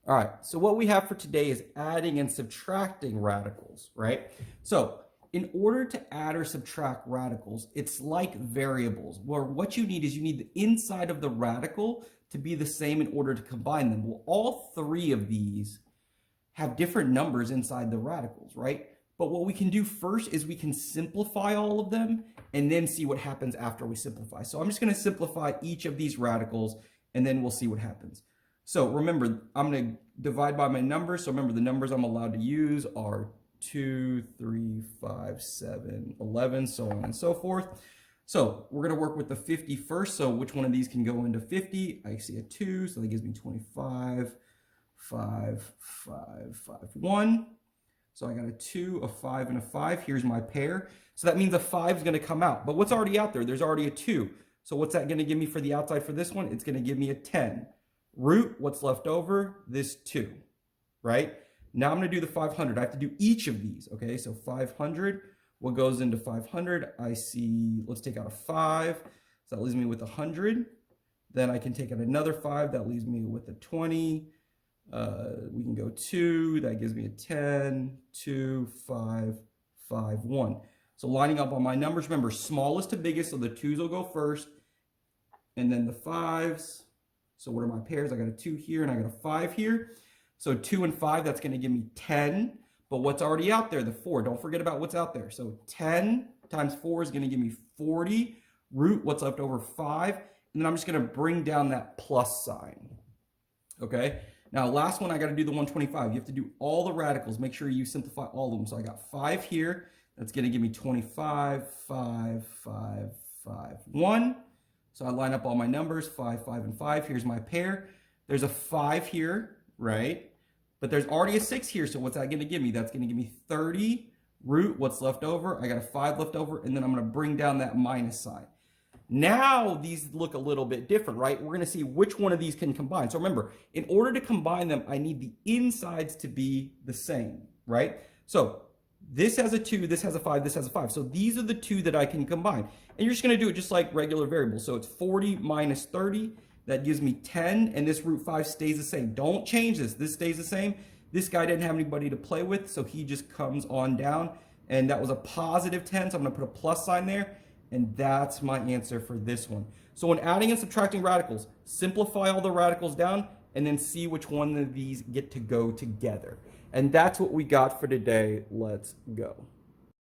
All right, so what we have for today is adding and subtracting radicals, right? So in order to add or subtract radicals, it's like variables, where what you need is you need the inside of the radical to be the same in order to combine them. Well, all three of these have different numbers inside the radicals, right? But what we can do first is we can simplify all of them and then see what happens after we simplify. So I'm just going to simplify each of these radicals and then we'll see what happens. So remember, I'm going to divide by my numbers. So remember, the numbers I'm allowed to use are 2, 3, 5, 7, 11, so on and so forth. So we're going to work with the 50 first. So which one of these can go into 50? I see a 2, so that gives me 25, 5, 5, 5, 1. So I got a 2, a 5, and a 5. Here's my pair. So that means a 5 is going to come out. But what's already out there? There's already a 2. So what's that going to give me for the outside for this one? It's going to give me a 10. Root, what's left over? This 2, right? Now I'm going to do the 500. I have to do each of these, okay? So 500, what goes into 500? I see, let's take out a 5. So that leaves me with 100. Then I can take out another 5. That leaves me with a 20. We can go 2. That gives me a 10, 2, 5, 5, 1. So lining up on my numbers, remember, smallest to biggest, so the 2s will go first. And then the 5s. So what are my pairs? I got a 2 here and I got a 5 here. So 2 and 5, that's going to give me 10. But what's already out there? The 4. Don't forget about what's out there. So 10 times 4 is going to give me 40. Root, what's left over? 5. And then I'm just going to bring down that plus sign. Okay? Now, last one, I got to do the 125. You have to do all the radicals. Make sure you simplify all of them. So I got 5 here. That's going to give me 25, 5, 5, 5, 1. So I line up all my numbers, 5, 5, and 5. Here's my pair. There's a 5 here, right? But there's already a 6 here, so what's that going to give me? That's going to give me 30. Root, what's left over? I got a 5 left over, and then I'm going to bring down that minus sign. Now these look a little bit different, right? We're going to see which one of these can combine. So remember, in order to combine them, I need the insides to be the same, right? So this has a 2, this has a 5, this has a 5. So these are the two that I can combine. And you're just going to do it just like regular variables. So it's 40 minus 30. That gives me 10. And this root 5 stays the same. Don't change this. This stays the same. This guy didn't have anybody to play with, so he just comes on down. And that was a positive 10, so I'm going to put a plus sign there. And that's my answer for this one. So when adding and subtracting radicals, simplify all the radicals down and then see which one of these get to go together. And that's what we got for today. Let's go.